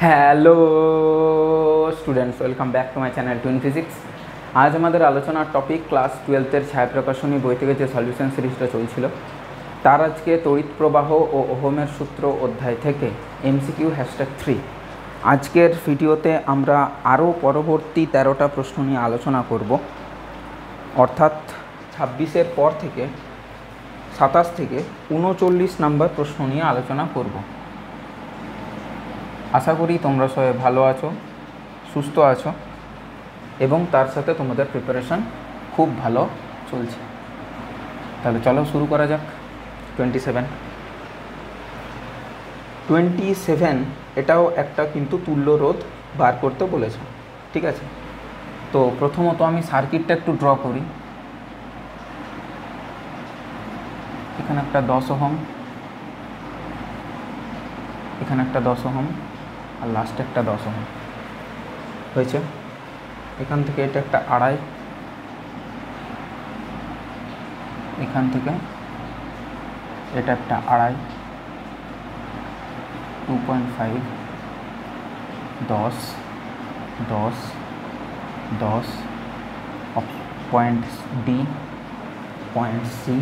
Hello students, welcome back to my channel twin physics. আজ আমাদের আলোচনার টপিক ক্লাস 12-এর ছায়াপ্রকাশনী বই থেকে যে সলিউশন সিরিজটা চলছিল তার আজকে তড়িৎ প্রবাহ ও ওহমের সূত্র অধ্যায় থেকে এমসিকিউ #3। আজকের ভিডিওতে আমরা আরও পরবর্তী 13টা প্রশ্ন নিয়ে আলোচনা করব, অর্থাৎ 26-এর পর থেকে 27 থেকে 39 নম্বর প্রশ্ন নিয়ে আলোচনা করব। আশা করি তোমরা সবাই ভালো আছো, সুস্থ আছো এবং তার সাথে তোমাদের প্রিপারেশান খুব ভালো চলছে। তাহলে চলো শুরু করা যাক। 27 এটাও একটা কিন্তু তুল্য রোধ বার করতে বলেছে, ঠিক আছে? তো প্রথমত আমি সার্কিটটা একটু ড্র করি। এখানে একটা 10 ওহম, এখানে একটা 10 ওহম আর লাস্টে একটা 10 ওহম হয়েছে। এখান থেকে এটা একটা 2.5, এখান থেকে এটা একটা 2.5, 2.5, 10, 10, 10, পয়েন্ট ডি, পয়েন্ট সি,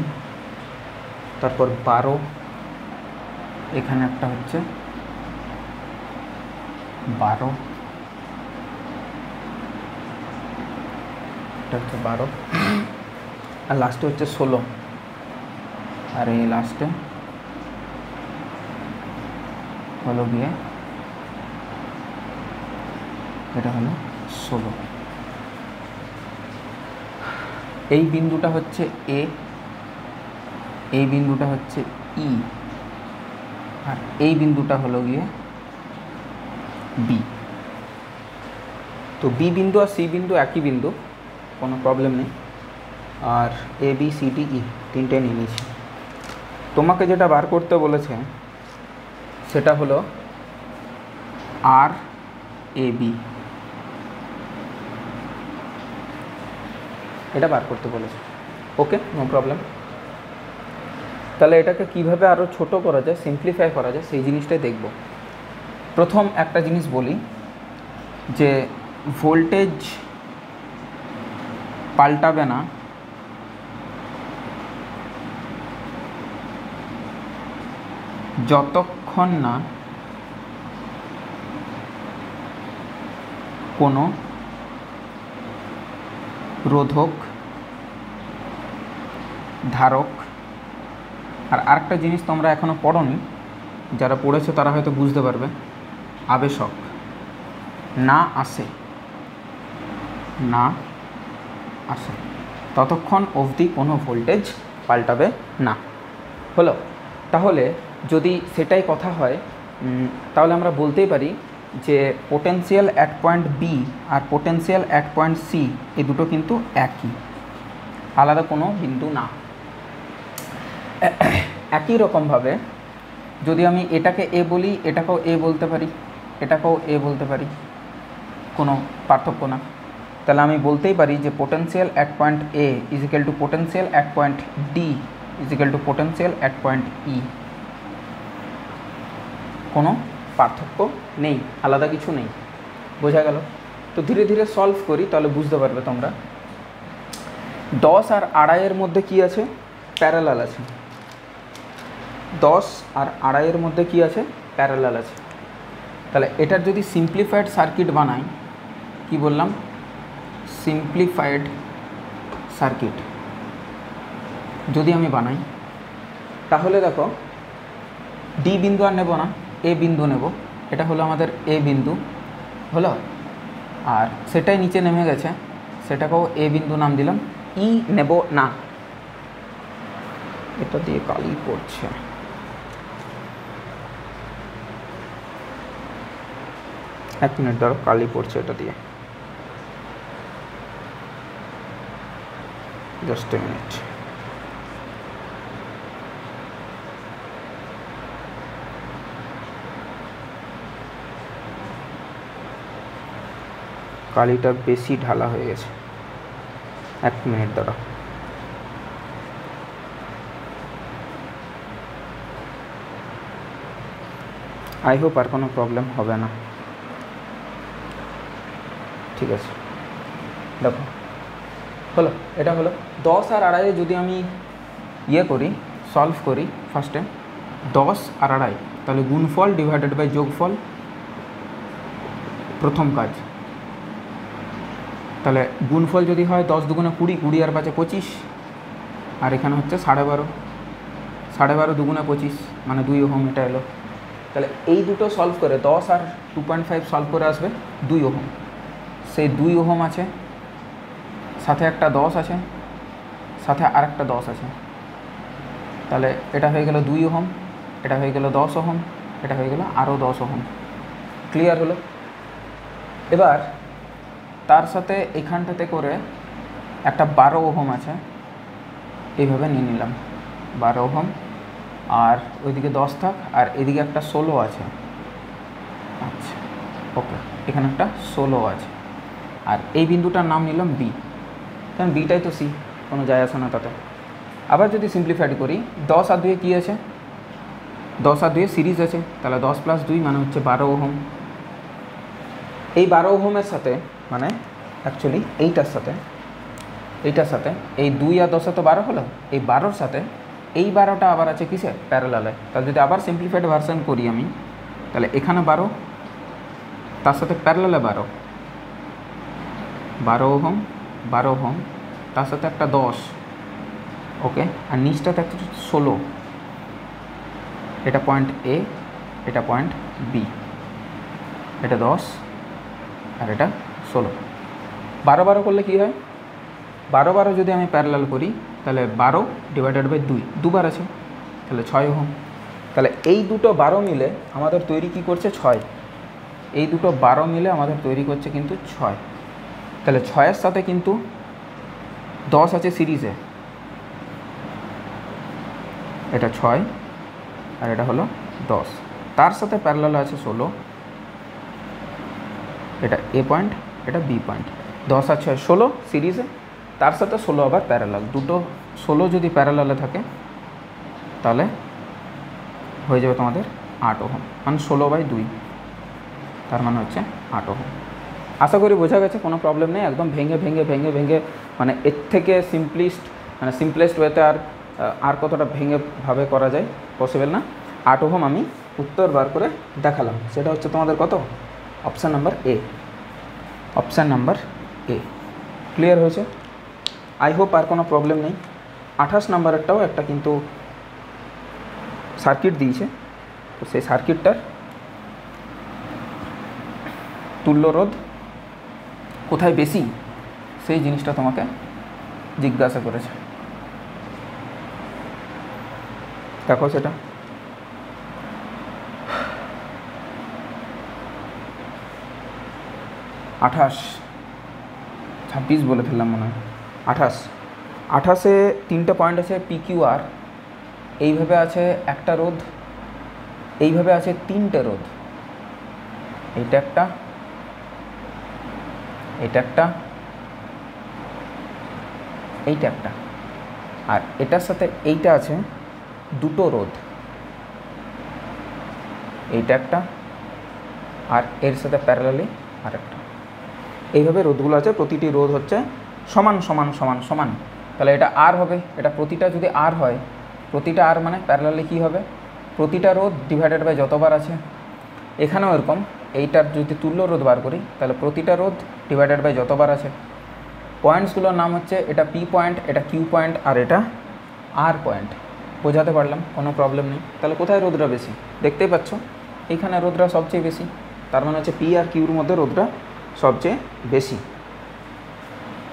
তারপর 12, এখানে একটা হচ্ছে 12, এটা হচ্ছে 12 আর লাস্টে হচ্ছে 16, আর এই লাস্টে হলো গিয়ে এটা হলো 16। এই বিন্দুটা হচ্ছে এ, এই বিন্দুটা হচ্ছে ই, আর এই বিন্দুটা হলো গিয়ে বি। তো বি বিন্দু আর সি বিন্দু একই বিন্দু, কোনো প্রবলেম নেই। আর A B C D E তিনটে নিয়ে নিয়েছি। তোমাকে যেটা বার করতে বলেছে সেটা হলো আর এ বি, এটা বার করতে বলেছে। ওকে, নো প্রবলেম। তাহলে এটাকে কিভাবে আরও ছোট করা যায়, সিম্পলিফাই করা যায়, সেই জিনিসটাই দেখব। প্রথম একটা জিনিস বলি যে ভোল্টেজ পাল্টাবে না যতক্ষণ না কোনো রোধক, ধারক, আর আরেকটা জিনিস তোমরা এখনও পড়োনি, যারা পড়েছো তারা হয়তো বুঝতে পারবে, আবেশক না আসে, ততক্ষণ অবধি কোনো ভোল্টেজ পাল্টাবে না। হলো? তাহলে যদি সেটাই কথা হয় তাহলে আমরা বলতেই পারি যে পোটেনশিয়াল অ্যাট পয়েন্ট বি আর পোটেনশিয়াল অ্যাট পয়েন্ট সি এই দুটো কিন্তু একই, আলাদা কোনো বিন্দু না। একই রকমভাবে যদি আমি এটাকে এ বলি, এটাকেও এ বলতে পারি, এটাকেও এ বলতে পারি, কোনো পার্থক্য না। তাহলে আমি বলতেই পারি যে potential at point A is equal to potential at point D is equal to potential at point E. কোনো পার্থক্য নেই, আলাদা কিছু নেই। বোঝা গেল? তো ধীরে ধীরে সলভ করি, তাহলে বুঝতে পারবে তোমরা। 10 আর 2.5-এর মধ্যে কি আছে? প্যারালাল আছে। 10 আর 2.5-এর মধ্যে কি আছে? প্যারালাল আছে। তাহলে এটার যদি সিম্পলিফাইড সার্কিট বানাই, কি বললাম? সিম্পলিফাইড সার্কিট যদি আমি বানাই, তাহলে দেখো ডি বিন্দু আর নেব না, এ বিন্দু নেব। এটা হলো আমাদের এ বিন্দু, হলো? আর সেটাই নিচে নেমে গেছে, সেটাকেও এ বিন্দু নাম দিলাম। ই নেব না, এটা দিয়ে কালি পড়ছে। এক মিনিট ধরো, কালি পড়ছে এটা দিয়ে, জাস্ট এ মিনিট। কালিটা বেশি ঢালা হয়ে গেছে, এক মিনিট দাঁড়াও। আই হোপ আর কোনো প্রবলেম হবে না। ঠিক আছে, দেখো হলো, এটা হলো 10 আর আড়াইয়ে যদি আমি ইয়ে করি, সলভ করি ফার্স্টে 10 আর আড়াই, তাহলে গুণফল ডিভাইডেড বাই যোগফল, প্রথম কাজ। তাহলে গুণফল যদি হয় 10 দুগুণে 20, 20 আর 5 25, আর এখানে হচ্ছে 12.5, 12.5 দুগুণে 25 মানে 2 ওহম, এটা এলো। তাহলে এই দুটো সলভ করে 10 আর 2.5 সলভ করে আসবে 2 ওহম। সেই 2 ওহম আছে, সাথে একটা 10 আছে, সাথে আর একটা 10 আছে, তাহলে এটা হয়ে গেল 2 ওহম, এটা হয়ে গেল 10 ওহম, এটা হয়ে গেল আরও 10 ওহম। ক্লিয়ার হলো? এবার তার সাথে এখানটাতে করে একটা 12 ওহম আছে, এইভাবে নিয়ে নিলাম 12 ওহম, আর ওইদিকে 10 থাক, আর এদিকে একটা 16 আছে। আচ্ছা ওকে, এখানে একটা 16 আছে, আর এই বিন্দুটার নাম নিলাম বি, কারণ বিটাই তো সি, কোনো যায় আসে না তাতে। আবার যদি সিম্পলিফাইড করি 10 আর 2 কী আছে, 10 আর 2 সিরিজ আছে, তাহলে 10 প্লাস 2 মানে হচ্ছে 12 ওহম। এই 12 ওহমের সাথে মানে অ্যাকচুয়ালি এইটার সাথে এই 2 আর 10 তো 12 হলো, এই 12র সাথে এই 12টা আবার আছে কিসে, প্যারালালে। তাহলে যদি আবার সিম্পলিফাইড ভার্সন করি আমি, তাহলে এখানে 12, তার সাথে প্যারালালে 12, 12 ওহম, 12 ওহম, তার সাথে একটা 10, ওকে, আর নিচটাতে একটা 16, এটা পয়েন্ট এ, এটা পয়েন্ট বি, এটা 10 আর এটা 16। 12 12 করলে কী হয়, 12 12 যদি আমি প্যারালাল করি তাহলে 12 ডিভাইডেড বাই 2, দুবার আছে, তাহলে 6 ওহম। তাহলে এই দুটো 12 মিলে আমাদের তৈরি কী করছে, 6। এই দুটো 12 মিলে আমাদের তৈরি করছে কিন্তু 6। তাহলে 6-এর সাথে কিন্তু 10 আছে সিরিজে, এটা 6 আর এটা হলো 10, তার সাথে প্যারালাল আছে 16, এটা এ পয়েন্ট, এটা বি পয়েন্ট। 10 আর 6 16 সিরিজে, তার সাথে 16 আবার প্যারালাল, দুটো 16 যদি প্যারালালে থাকে তাহলে হয়ে যাবে তোমাদের 8 ওহম, মানে 16/2, তার মানে হচ্ছে 8 ওহম। আশা করি বোঝা গেছে, কোনো প্রবলেম নেই। একদম ভেঙে ভেঙে ভেঙে ভেঙে মানে এর থেকে সিম্পলেস্ট ওয়েতে আর কতটা ভেঙেভাবে করা যায় পসিবল না। 8 ওহম আমি উত্তর বার করে দেখালাম, সেটা হচ্ছে তোমাদের কত, option number A, option number A. Clear হয়েছে? আই হোপ আর কোনো প্রবলেম নেই। 28 নাম্বারেরটাও একটা কিন্তু সার্কিট দিয়েছে, তো সেই সার্কিটটার তুল্য রোধ কোথায় বেশি সেই জিনিসটা তোমাকে জিজ্ঞাসা করেছে। দেখো সেটা, আঠাশ 26 বলে ফেললাম মনে হয়, 28-এ 3টে পয়েন্ট আছে পি কিউ আর, এইভাবে আছে একটা রোধ, এইভাবে আছে 3টে রোধ, এইটা একটা, এটা একটা, এইটা একটা, আর এটার সাথে এইটা আছে 2টো রোধ, এইটা একটা, আর এর সাথে প্যারালালি আর একটা। এইভাবে রোধগুলো আছে, প্রতিটি রোধ হচ্ছে সমান সমান সমান সমান। তাহলে এটা আর হবে, এটা প্রতিটা যদি আর হয়, প্রতিটা আর মানে প্যারালালি কী হবে, প্রতিটা রোধ ডিভাইডেড বাই যতবার আছে। এখানেও এরকম, এইটার যদি তুল্য রোধ বার করি তাহলে প্রতিটা রোধ ডিভাইডেড বাই যতবার আছে। পয়েন্টসগুলোর নাম হচ্ছে, এটা পি পয়েন্ট, এটা কিউ পয়েন্ট, আর এটা আর পয়েন্ট। বোঝাতে পারলাম? কোনো প্রবলেম নেই। তাহলে কোথায় রোধটা বেশি, দেখতেই পাচ্ছ এইখানে রোধটা সবচেয়ে বেশি, তার মানে হচ্ছে পি আর কিউর মধ্যে রোধটা সবচেয়ে বেশি।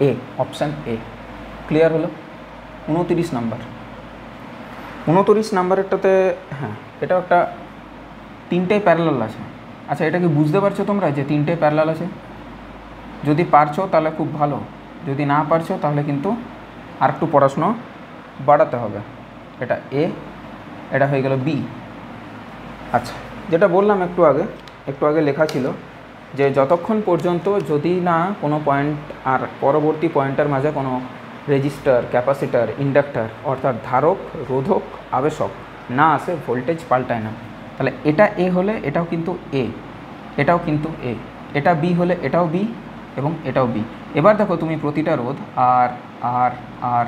এ, অপশান এ। ক্লিয়ার হলো? 29 নাম্বার। 29 নাম্বারেরটাতে হ্যাঁ, এটাও একটা 3টেই প্যারালাল আছে। আচ্ছা, এটা কি বুঝতে পারছো তোমরা যে 3টেই প্যারালাল আছে? যদি পারছো তাহলে খুব ভালো, যদি না পারছো তাহলে কিন্তু আর একটু পড়াশুনো বাড়াতে হবে। এটা এ, এটা হয়ে গেল বি। আচ্ছা, যেটা বললাম একটু আগে লেখা ছিল যে যতক্ষণ পর্যন্ত যদি না কোনো পয়েন্ট আর পরবর্তী পয়েন্টের মাঝে কোনো রেজিস্টার, ক্যাপাসিটার, ইন্ডাক্টার অর্থাৎ ধারক, রোধক, আবেশক না আসে, ভোল্টেজ পাল্টায় না। তাহলে এটা এ হলে এটাও কিন্তু এ, এটাও কিন্তু এ, এটা বি হলে এটাও বি, এবং এটাও বি। এবার দেখো তুমি প্রতিটা রোধ আর আর আর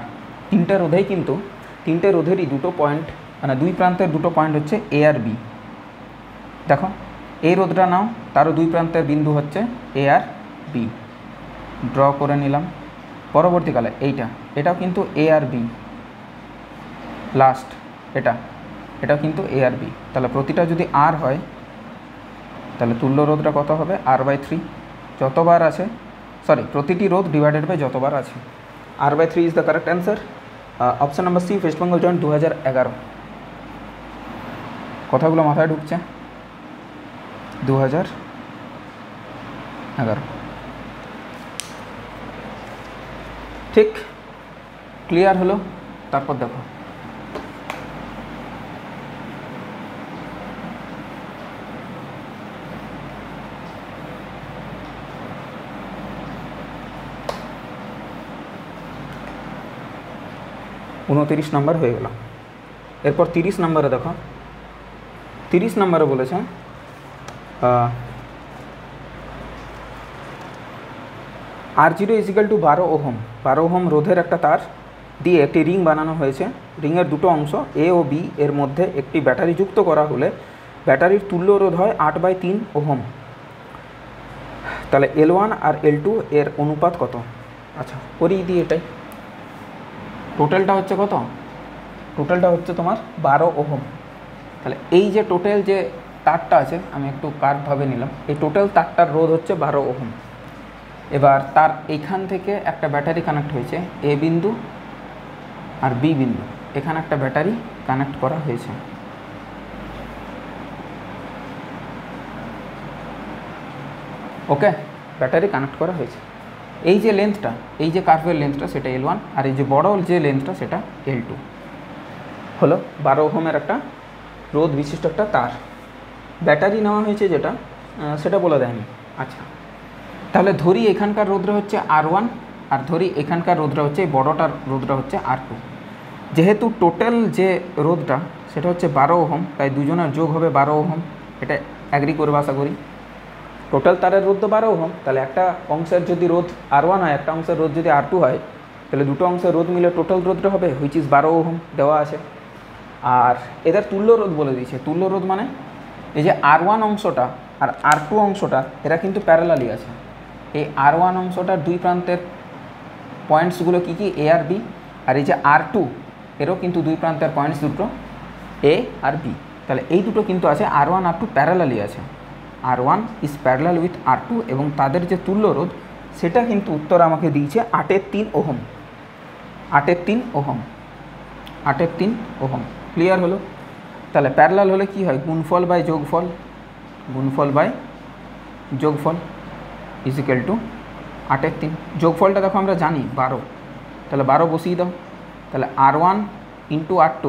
তিনটে রোধেই কিন্তু তিনটে রোধেরই দুটো পয়েন্ট, মানে দুই প্রান্তের দুটো পয়েন্ট হচ্ছে এ আর বি। দেখো এই রোধটা নাও, তারও দুই প্রান্তের বিন্দু হচ্ছে এ আর বি, ড্র করে নিলাম। পরবর্তীকালে এটাও কিন্তু এ আর বি, লাস্ট এটাও কিন্তু এ আর বি। তাহলে প্রতিটা যদি আর হয় তাহলে তুল্য রোধটা কত হবে? R/3 যতবার আছে, সরি প্রতিটি রোধ ডিভাইডেড বাই যতবার আছে। R/3 is the correct answer. Option number C, West Bengal joint 2011। কথাগুলো মাথায় ঢুকছে? 2011 ঠিক ক্লিয়ার হলো। তারপর দেখো উনতিরিশ নম্বর হয়ে গেল। এরপর 30 নম্বরে দেখো, 30 নম্বরে বলেছে R0 = 12 ওহম। 12 ওহম রোধের একটা তার দিয়ে একটি রিং বানানো হয়েছে। রিংয়ের দুটো অংশ এ ও বি এর মধ্যে একটি ব্যাটারি যুক্ত করা হলে ব্যাটারির তুল্য রোধ হয় 8/3 ওহম। তাহলে L1 আর L2 এর অনুপাত কত? আচ্ছা করিয়ে দিই এটাই। টোটালটা হচ্ছে কত? টোটালটা হচ্ছে তোমার 12 ওহম। তাহলে এই যে টোটাল যে তারটা আছে, আমি একটু কার্ভভাবে নিলাম, এই টোটাল তারটার রোধ হচ্ছে 12 ওহম। এবার তার এইখান থেকে একটা ব্যাটারি কানেক্ট হয়েছে, এ বিন্দু আর বি বিন্দু, এখানে একটা ব্যাটারি কানেক্ট করা হয়েছে। ওকে, ব্যাটারি কানেক্ট করা হয়েছে। এই যে লেন্থটা, এই যে কার্ভের লেন্থটা সেটা L1, আর এই যে বড় যে লেন্থটা সেটা L2 হলো। 12 ওহমের একটা রোধ বিশিষ্ট একটা তার। ব্যাটারি নেওয়া হয়েছে যেটা, সেটা বলে দেয়নি। আচ্ছা তাহলে ধরি এখানকার রোধটা হচ্ছে R1, আর ধরি এখানকার রোধটা হচ্ছে, এই বড়টার রোধটা হচ্ছে R2। যেহেতু টোটাল যে রোধটা সেটা হচ্ছে 12 ওহম, তাই দুজনের যোগ হবে 12 ওহম। এটা অ্যাগ্রি করবে আশা করি। টোটাল তারের রোধ তো 12 ওহম, তাহলে একটা অংশের যদি রোধ R1 হয়, একটা অংশের রোধ যদি R2 হয়, তাহলে দুটো অংশের রোধ মিলে টোটাল রোধটা হবে হুইচ ইজ 12 ওহম দেওয়া আছে। আর এদের তুল্য রোধ বলে দিয়েছে। তুল্য রোধ মানে এই যে R1 অংশটা আর R2 অংশটা এরা কিন্তু প্যারালালি আছে। এই R1 অংশটার দুই প্রান্তের পয়েন্টসগুলো কী কী? এ আর বি। আর এই যে R2 এরও কিন্তু দুই প্রান্তের পয়েন্টস দুটো এ আর বি। তাহলে এই দুটো কিন্তু আছে R1 R2 প্যারালালি আছে। R1 is parallel with R2 এবং তাদের যে তুল্য রোধ সেটা কিন্তু উত্তর আমাকে দিয়েছে 8/3 ওহম। 8/3 ohm, 8/3 ohm. ক্লিয়ার হলো? তাহলে প্যারালাল হলে কি হয়? গুণফল বাই যোগফল, গুণফল বাই যোগফল ইজ ইকুয়াল টু 8/3। যোগফলটা দেখো আমরা জানি 12, তাহলে 12 বসিয়ে দাও। তাহলে R1 × R2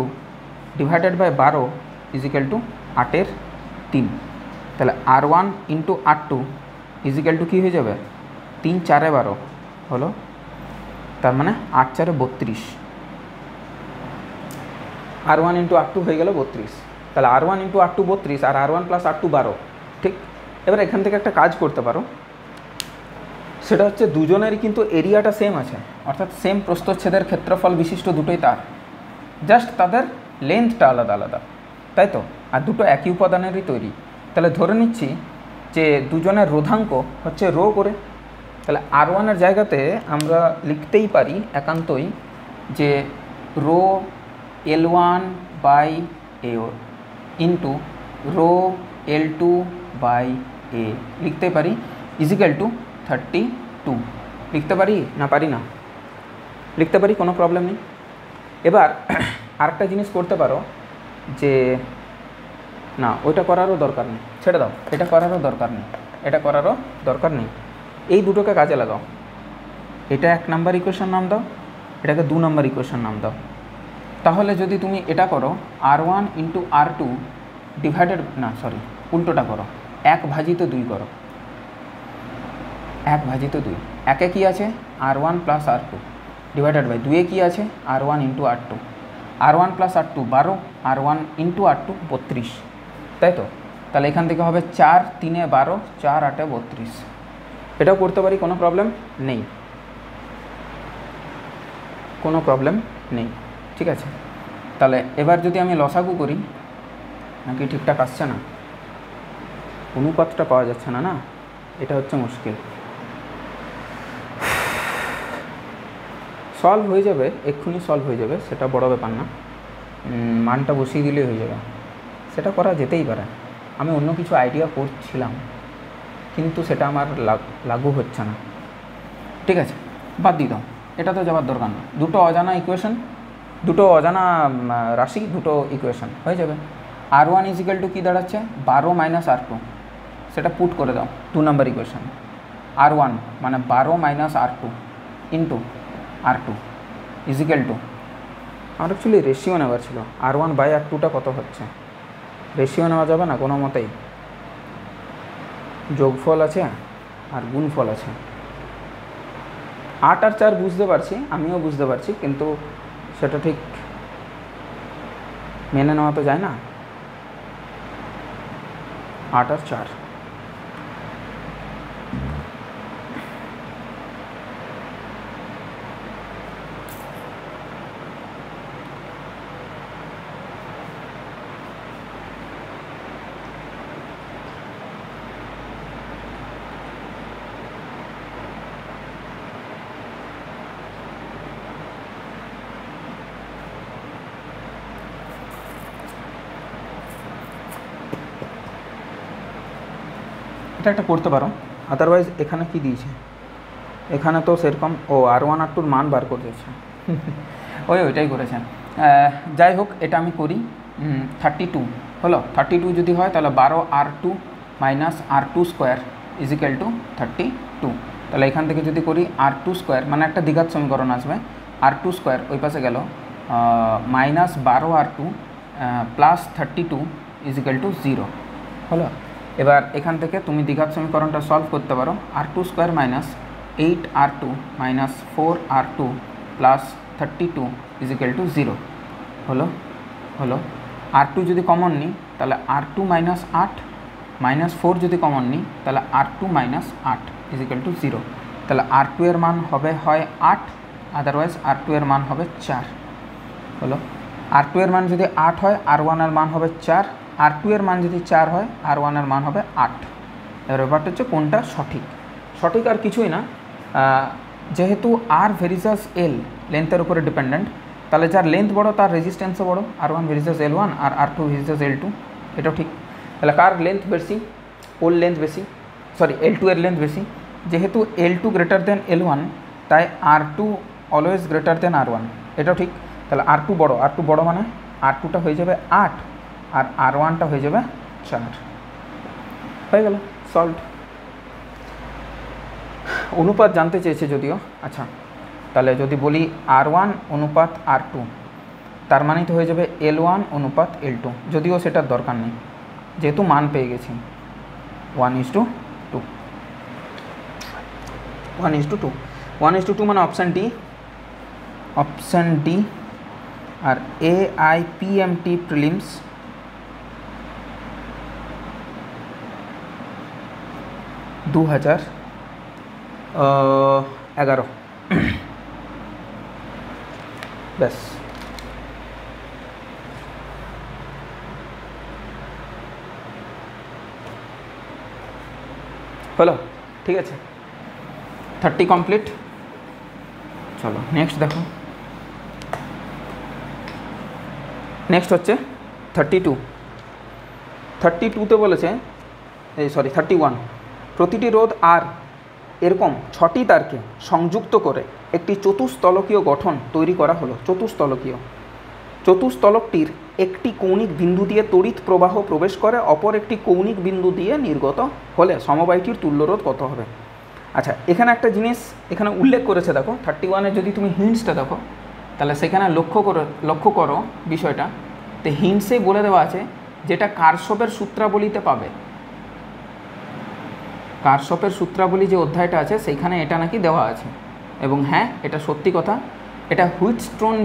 divided by 12 is equal to 8/3। তাহলে R1 × R2 is equal two কী হয়ে যাবে? 3 × 4 = 12 হলো, তার মানে 8 × 4 = 32। R1 × R2 হয়ে গেল 32। তাহলে R1 × R2 32 আর R1 + R2 12। ঠিক, এবার এখান থেকে একটা কাজ করতে পারো, সেটা হচ্ছে দুজনেরই কিন্তু এরিয়াটা সেম আছে, অর্থাৎ সেম প্রস্থচ্ছেদের ক্ষেত্রফল বিশিষ্ট দুটোই তার, জাস্ট তাদের লেন্থটা আলাদা আলাদা, তাই তো? আর দুটো একই উপাদানেরই তৈরি। তাহলে ধরে নিচ্ছি যে দুজনের রোধাঙ্ক হচ্ছে রো করে। তাহলে R1 এর জায়গাতে আমরা লিখতেই পারি একান্তই যে rho L1/A into rho L2/A লিখতে পারি ইজ ইকুয়াল টু 32। লিখতে পারি না? পারি না? লিখতে পারি, কোনো প্রবলেম নেই। এবার আরেকটা জিনিস করতে পারো যে না, ওইটা করারও দরকার নেই, ছেড়ে দাও, এটা করারও দরকার নেই, এটা করারও দরকার নেই। এই দুটোকে কাজে লাগাও। এটা 1 নম্বর ইকুয়েশন নাম দাও, এটাকে 2 নম্বর ইকুয়েশন নাম দাও। তাহলে যদি তুমি এটা করো R1 × R2 ডিভাইডেড, না সরি উল্টোটা করো, 1/2 করো, 1/2। একে কী আছে? R1 + R2 ডিভাইডেড বাই 2 এ কী আছে? R1 × R2। R1 + R2 12, R1 × R2 32, তাই তো? তাহলে এখান থেকে হবে 4 × 3 = 12, 4 × 8 = 32। এটাও করতে পারি, কোনো প্রবলেম নেই, কোনো প্রবলেম নেই। ঠিক আছে, তাহলে এবার যদি আমি লসাগু করি, নাকি ঠিকঠাক আসছে না, অনুপাতটা পাওয়া যাচ্ছে না, না এটা হচ্ছে মুশকিল। সলভ হয়ে যাবে, এক্ষুনি সলভ হয়ে যাবে, সেটা বড় ব্যাপার না, মানটা বসিয়ে দিলেই হয়ে যাবে, সেটা করা যেতেই পারে। আমি অন্য কিছু আইডিয়া করছিলাম কিন্তু সেটা আমার লাগু হচ্ছে না। ঠিক আছে, বাদ দিয়ে দাও, এটা তো যাওয়ার দরকার না। দুটো অজানা ইকুয়েশন, দুটো অজানা রাশি, দুটো ইকুয়েশন হয়ে যাবে। R1 ইজিক্যাল টু কী দাঁড়াচ্ছে, 12 মাইনাস R2, সেটা পুট করে দাও 2 নম্বর ইকুয়েশন। R1 মানে 12 minus R2 into R2 is equal to, আমার অ্যাকচুয়ালি রেশিও নেওয়ার ছিল, R1 বাই R2টা কত হচ্ছে, রেশিও নেওয়া যাবে না কোনো মতেই, যোগফল আছে আর গুণফল আছে। 8 আর 4 বুঝতে পারছি, আমিও বুঝতে পারছি, কিন্তু সেটা ঠিক মেনে নেওয়া তো যায় না। 8 আর 4, এটা একটা করতে পারো। আদারওয়াইজ এখানে কি দিয়েছে, এখানে তো সেরকম R1 R2 মান বার করে দিয়েছে ওইটাই করেছে। যাই হোক, এটা আমি করি। 32 হলো, 32 যদি হয় তাহলে 12 R2 minus R2 square is equal two 32। তাহলে এখান থেকে যদি করি R2 স্কোয়ার, মানে একটা দ্বিঘাত সমীকরণ আসবে, R2 স্কোয়ার ওই পাশে গেল, minus 12 R2 plus 32 is equal to 0 হলো। এবার এখান থেকে তুমি দ্বিঘাত সমীকরণটা সলভ করতে পারো, R2 square minus 8R2 minus 4R2 plus 32 is equal to 0 হলো। R2 যদি কমন নিই তাহলে R2 মাইনাস 8 মাইনাস 4 যদি কমন নিই তাহলে R2 মাইনাস 8 ইজিক্যাল টু 0। তাহলে R2 এর মান হবে হয় 8, আদারওয়াইজ R2 এর মান হবে 4 হলো। R2 এর মান যদি 8 হয়, R1 এর মান হবে 4, R2 এর মান যদি 4 হয়, R1 এর মান হবে 8। এবার ব্যাপারটা হচ্ছে কোনটা সঠিক। সঠিক আর কিছুই না, যেহেতু R ভেরিসাস L লেন্থের উপরে ডিপেন্ডেন্ট, তাহলে যার লেন্থ বড় তার রেজিস্ট্যান্সও বড়, R1 ভেরিসাস L1 আর R2 ভেরিসাস L2, এটাও ঠিক। তাহলে কার লেন্থ বেশি, ওর লেন্থ বেশি, সরি L2 এর লেন্থ বেশি। যেহেতু L2 গ্রেটার দেন L1, তাই R2 always greater than R1, এটাও ঠিক। তাহলে R2 বড় মানে R2টা হয়ে যাবে 8 আর R1টা হয়ে যাবে 4, হয়ে গেল সলভড। অনুপাত জানতে চেয়েছে যদিও, আচ্ছা তাহলে যদি বলি R1 অনুপাত R2, তার মানেই তো হয়ে যাবে L1 অনুপাত L2, যদিও সেটার দরকার নেই যেহেতু মান পেয়ে গেছি 1:2, 1:2, 1:2 মানে অপশান ডি। আর AIPMT প্রিলিমস 2011, ব্যাস। হলো, ঠিক আছে, 30 কমপ্লিট। চলো নেক্সট দেখো, নেক্সট হচ্ছে 32তে বলেছে, 31, প্রতিটি রোধ আর এরকম 6টি তারকে সংযুক্ত করে একটি চতুস্তলকীয় গঠন তৈরি করা হলো। চতুস্তলকটির একটি কৌণিক বিন্দু দিয়ে তড়িৎ প্রবাহ প্রবেশ করে, অপর একটি কৌণিক বিন্দু দিয়ে নির্গত হলে সমবায়টির তুল্যরোধ কত হবে। আচ্ছা, এখানে একটা জিনিস এখানে উল্লেখ করেছে, দেখো 31-এ যদি তুমি হিন্টসটা দেখো তাহলে সেখানে লক্ষ্য করো বিষয়টা, তো হিন্টসেই বলে দেওয়া আছে যেটা কারশফের সূত্রাবলীতে পাবে। কারশফের সূত্রাবলী যে অধ্যায়টা আছে সেইখানে এটা নাকি দেওয়া আছে, এবং হ্যাঁ এটা সত্যি কথা। এটা হুইটস্টোন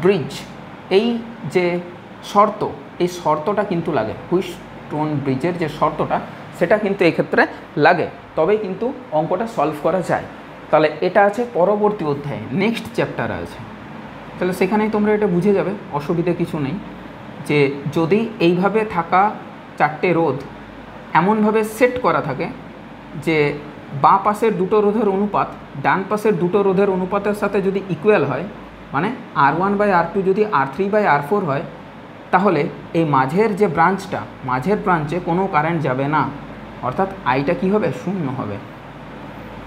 ব্রিজ এই যে শর্ত, এই শর্তটা কিন্তু লাগে। হুইটস্টোন ব্রিজের যে শর্তটা, সেটা কিন্তু এক্ষেত্রে লাগে, তবেই কিন্তু অঙ্কটা সলভ করা যায়। তাহলে এটা আছে পরবর্তী অধ্যায়ে, নেক্সট চ্যাপ্টারে আছে। তাহলে সেখানেই তোমরা এটা বুঝে যাবে, অসুবিধা কিছু নেই। যে যদি এইভাবে থাকা চারটে রোধ এমনভাবে সেট করা থাকে যে বাঁ পাশের দুটো রোধের অনুপাত ডান পাশের দুটো রোধের অনুপাতের সাথে যদি ইকুয়াল হয়, মানে R1/R2 যদি R3/R4 হয়, তাহলে এই মাঝের যে ব্রাঞ্চটা, মাঝের ব্রাঞ্চে কোনো কারেন্ট যাবে না, অর্থাৎ আইটা কী হবে, শূন্য হবে।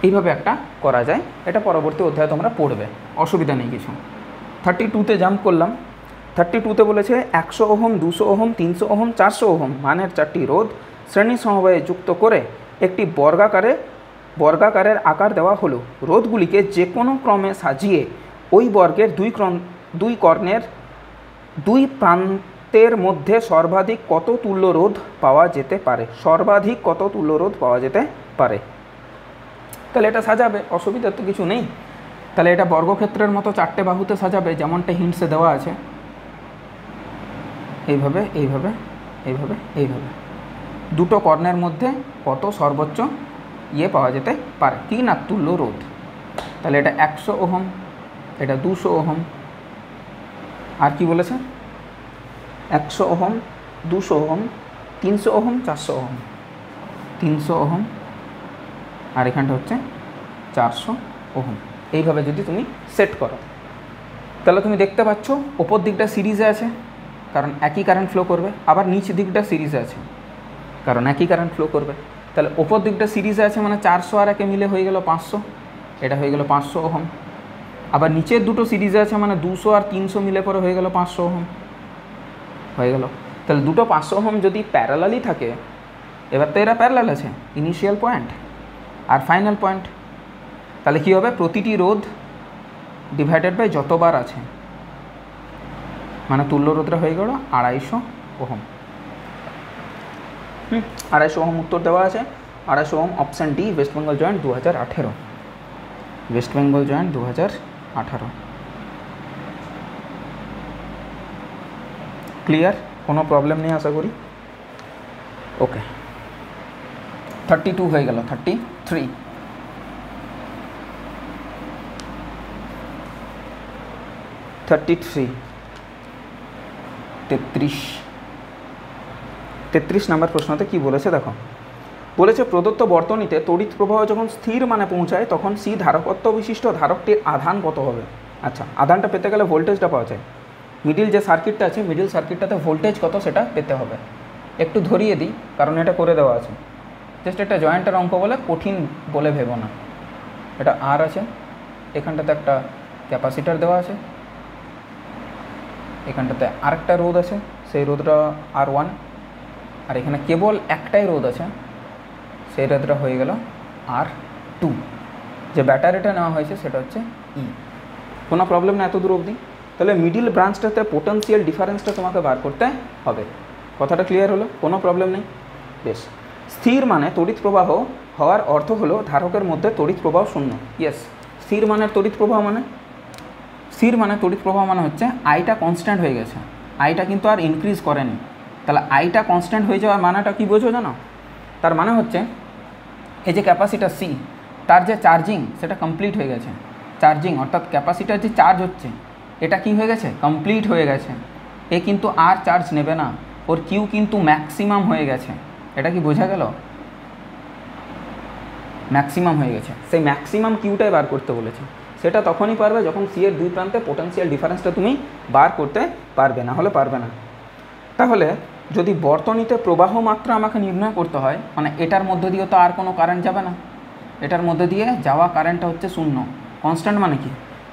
এইভাবে একটা করা যায়, এটা পরবর্তী অধ্যায়ে তোমরা পড়বে, অসুবিধা নেই কিছু। 32তে জাম্প করলাম। 32তে বলেছে 100 ওহম, 200 ওহম, 300 ওহম, 400 ওহম মানের চারটি রোধ শ্রেণী সমবায়ে যুক্ত করে একটি বর্গাকারের আকার দেওয়া হলো। রোধগুলিকে যে কোনো ক্রমে সাজিয়ে ওই বর্গের দুই কর্ণের দুই প্রান্তের মধ্যে সর্বাধিক কত তুল্য রোধ পাওয়া যেতে পারে, সর্বাধিক কত তুল্য রোধ পাওয়া যেতে পারে। তাহলে এটা সাজাবে, অসুবিধা তো কিছু নেই। তাহলে এটা বর্গক্ষেত্রের মতো চারটে বাহুতে সাজাবে, যেমনটা হিন্টসে দেওয়া আছে, এইভাবে এইভাবে এইভাবে এইভাবে। দুটো কর্ণের মধ্যে কত সর্বোচ্চ পাওয়া যেতে পারে, কি না, তুল্য রোধ। তাহলে এটা 100 ওহম, এটা 200 ওহম, আর কি বলেছে 100 ohm, 200 ohm, 300 ohm, 400 ohm, 300 ohm, আর এখানটা হচ্ছে 400 ওহম। এইভাবে যদি তুমি সেট করো, তাহলে তুমি দেখতে পাচ্ছ ওপর দিকটা সিরিজে আছে, কারণ একই কারেন্ট ফ্লো করবে, আবার নিচ দিকটা সিরিজে আছে, কারণ একই কারেন্ট ফ্লো করবে। তাহলে ওপর দিকটা সিরিজে আছে মানে 400 আর একে মিলে হয়ে গেল 500, এটা হয়ে গেল 500 ওহম। আবার নিচের দুটো সিরিজে আছে মানে 200 আর 300 মিলে পরে হয়ে গেল 500 ওহম, হয়ে গেল। তাহলে দুটো 500 ওহম যদি প্যারালালই থাকে, এবার তো এরা প্যারালাল আছে, ইনিশিয়াল পয়েন্ট আর ফাইনাল পয়েন্ট, তাহলে কী হবে, প্রতিটি রোধ ডিভাইডেড বাই যতবার আছে, মানে তুল্য রোধটা হয়ে গেল 250 ওহম। 250 ওহম উত্তর দেওয়া আছে। 250 ohm option D, West Bengal joint 2018, West Bengal joint 2018। Clear, কোনো প্রবলেম নেই আশা করি। ওকে, 32 হয়ে গেল। 33, 33 নম্বর প্রশ্নতে কি বলেছে দেখো। বলেছে প্রদত্ত বর্তনীতে তড়িৎ প্রবাহ যখন স্থির মানে পৌঁছায় তখন সি ধারকত্ব বিশিষ্ট ধারকটির আধান কত হবে। আচ্ছা, আধানটা পেতে গেলে ভোল্টেজটা পাওয়া যায়। মিডিল যে সার্কিটটা আছে, মিডিল সার্কিটটাতে ভোল্টেজ কত সেটা পেতে হবে। একটু ধরিয়ে দিই, কারণ এটা করে দেওয়া আছে, জাস্ট একটা জয়েন্টের অঙ্ক বলে কঠিন বলে ভেবো না। এটা আর আছে, এখানটাতে একটা ক্যাপাসিটার দেওয়া আছে, এখানটাতে আরেকটা রোধ আছে, সেই রোধটা R1, আর এখানে কেবল একটাই রোধ আছে, সেই রোধটা হয়ে গেল R2। যে ব্যাটারিটা নেওয়া হয়েছে সেটা হচ্ছে E। কোনো প্রবলেম না এত দূর অবধি। তাহলে মিডিল ব্রাঞ্চটাতে পোটেনশিয়াল ডিফারেন্সটা তোমাকে বার করতে হবে। কথাটা ক্লিয়ার হলো, কোনো প্রবলেম নেই। বেশ, স্থির মানে তড়িৎ প্রবাহ হওয়ার অর্থ হলো ধারকের মধ্যে তড়িৎ প্রবাহ শূন্য। ইয়েস, স্থির মানের তড়িৎ প্রবাহ মানে, স্থির মানে তড়িৎ প্রবাহ মানে হচ্ছে আইটা কনস্ট্যান্ট হয়ে গেছে, আইটা কিন্তু আর ইনক্রিজ করেনি। তাহলে আইটা কনস্ট্যান্ট হয়ে যাওয়ার মানেটা কী বোঝো জানো? তার মানে হচ্ছে এই যে ক্যাপাসিটার সি, তার যে চার্জিং সেটা কমপ্লিট হয়ে গেছে। চার্জিং অর্থাৎ ক্যাপাসিটার যে চার্জ হচ্ছে এটা কি হয়ে গেছে, কমপ্লিট হয়ে গেছে। এ কিন্তু আর চার্জ নেবে না, ওর কিউ কিন্তু ম্যাক্সিমাম হয়ে গেছে। এটা কি বোঝা গেল? ম্যাক্সিমাম হয়ে গেছে, সেই ম্যাক্সিমাম কিউটাই বার করতে বলেছে। সেটা তখনই পারবে যখন সি এর দুই প্রান্তে পোটেনশিয়াল ডিফারেন্সটা তুমি বার করতে পারবে, না হলে পারবে না। তাহলে যদি বর্তনীতে প্রবাহ মাত্রা আমাকে নির্ণয় করতে হয়, মানে এটার মধ্যে দিয়ে তো আর কোনো কারেন্ট যাবে না, এটার মধ্যে দিয়ে যাওয়া কারেন্টটা হচ্ছে শূন্য। কনস্ট্যান্ট মানে কি,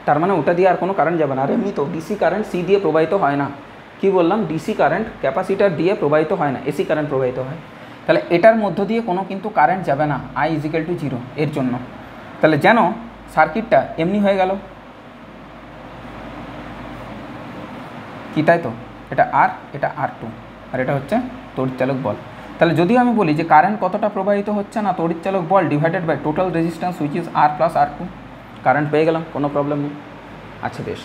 তার মানে ওটা দিয়ে আর কোনো কারেন্ট যাবে না। আর এমনি তো ডিসি কারেন্ট সি দিয়ে প্রবাহিত হয় না। কি বললাম, ডিসি কারেন্ট ক্যাপাসিটার দিয়ে প্রবাহিত হয় না, এসি কারেন্ট প্রবাহিত হয়। তাহলে এটার মধ্য দিয়ে কোনো কিন্তু কারেন্ট যাবে না, I = 0 এর জন্য। তাহলে যেন সার্কিটটা এমনি হয়ে গেল কি, তাই তো? এটা আর, এটা R2, আর এটা হচ্ছে তড়িৎচালক বল। তাহলে যদি আমি বলি যে কারেন্ট কতটা প্রবাহিত হচ্ছে না, তড়িৎচালক বল divided by total resistance which is R + R2, current পেয়ে গেলাম, কোনো প্রবলেম নেই। আচ্ছা বেশ,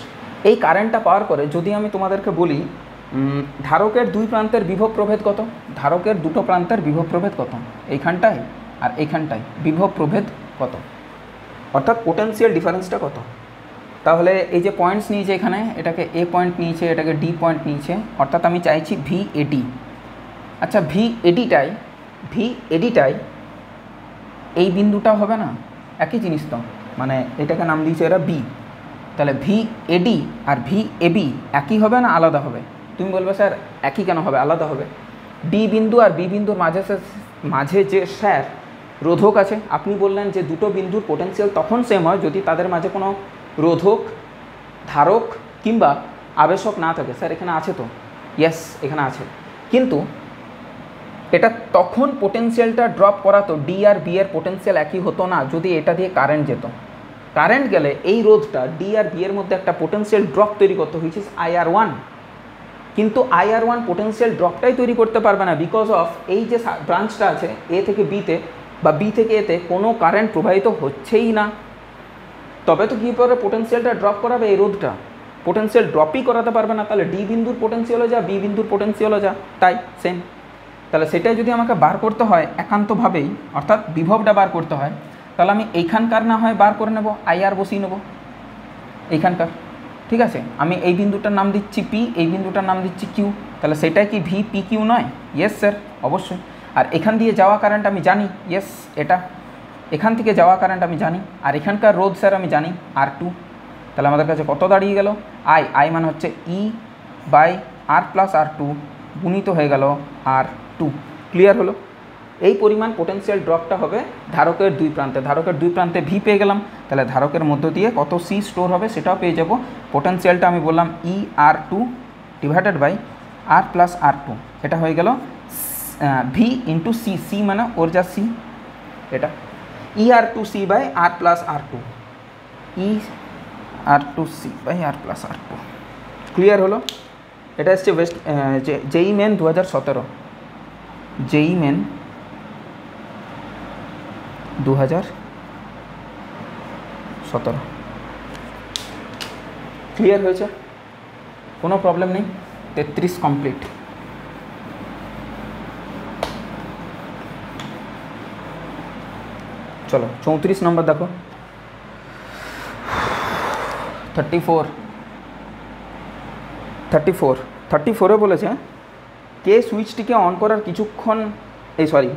এই কারেন্টটা পাওয়ার পরে যদি আমি তোমাদেরকে বলি ধারকের দুই প্রান্তের বিভব প্রভেদ কত? ধারকের দুটো প্রান্তের বিভব প্রভেদ কত? এইখানটায় আর এইখানটায় বিভব প্রভেদ কত, অর্থাৎ পোটেনশিয়াল ডিফারেন্সটা কত? তাহলে এই যে পয়েন্টস নিয়েছে এখানে, এটাকে এ পয়েন্ট নিয়েছে, এটাকে ডি পয়েন্ট নিয়েছে, অর্থাৎ আমি চাইছি ভি এডি। আচ্ছা ভি এডিটাই এই বিন্দুটা হবে না? একই জিনিস তো, মানে এটাকে নাম দিয়েছে এরা বি, তাহলে ভি এডি আর ভি এবি একই হবে না আলাদা হবে? তুমি বলবে স্যার একই কেন হবে, আলাদা হবে? ডি বিন্দু আর বি বিন্দুর মাঝে যে স্যার রোধক আছে, আপনি বললেন যে দুটো বিন্দুর পোটেনশিয়াল তখন সেম হয় যদি তাদের মাঝে কোনো রোধক, ধারক কিংবা আবেশক না থাকে। স্যার এখানে আছে তো, ইয়েস এখানে আছে, কিন্তু এটা তখন পোটেনশিয়ালটা ড্রপ করাতো, ডি আর বি এর পোটেনশিয়াল একই হতো না যদি এটা দিয়ে কারেন্ট যেত। কারেন্ট গেলে এই রোধটা ডি আর বি এর মধ্যে একটা পোটেনশিয়াল ড্রপ তৈরি করতো, হুইচ ইজ IR1, কিন্তু IR1 পোটেনশিয়াল ড্রপটাই তৈরি করতে পারবে না, বিকজ অফ এই যে ব্রাঞ্চটা আছে এ থেকে বিতে বা বি থেকে এতে কোনো কারেন্ট প্রবাহিত হচ্ছেই না, তবে তো কী করে পোটেনশিয়ালটা ড্রপ করাবে? এই রোধটা পোটেনশিয়াল ড্রপই করাতে পারবে না, তাহলে ডি বিন্দুর পোটেনশিয়ালও যা, বি বিন্দুর পোটেনশিয়ালও যা, তাই সেম। তাহলে সেটাই যদি আমাকে বার করতে হয় একান্তভাবেই, অর্থাৎ বিভবটা বার করতে হয়, তাহলে আমি এইখানকার না হয় বার করে নেব, IR বসিয়ে নেব এইখানকার, ঠিক আছে? আমি এই বিন্দুটার নাম দিচ্ছি পি, এই বিন্দুটার নাম দিচ্ছি কিউ, তাহলে সেটাই কি ভি পি কিউ নয়? ইয়েস স্যার অবশ্যই। আর এখান দিয়ে যাওয়া কারেন্ট আমি জানি, ইয়েস এটা এখান থেকে যাওয়া কারেন্ট আমি জানি, আর এখানকার রোধ স্যার আমি জানি R2, তাহলে আমাদের কাছে কত দাঁড়িয়ে গেল? আই মানে হচ্ছে E/R+R2 গুণিত হয়ে গেল R2। ক্লিয়ার হলো? এই পরিমাণ পোটেনশিয়াল ড্রপটা হবে ধারকের দুই প্রান্তে। ধারকের দুই প্রান্তে ভি পেয়ে গেলাম, তাহলে ধারকের মধ্য দিয়ে কত সি স্টোর হবে সেটাও পেয়ে যাব। পোটেনশিয়ালটা আমি বললাম ER2 ডিভাইডেড বাই R+R2, এটা হয়ে গেল ভি ইন্টু সি, সি মানে ওর যা সি, এটা ER2C/R+R2, ER2C/R+R2। ক্লিয়ার হলো? এটা হচ্ছে জেই মেন 2017, জেই মেন 2017। ক্লিয়ার হয়েছে? কোনো প্রবলেম নেই? 33 কমপ্লিট। চলো 34 নম্বর দেখো। 34 বলেছে কে সুইচটিকে অন করার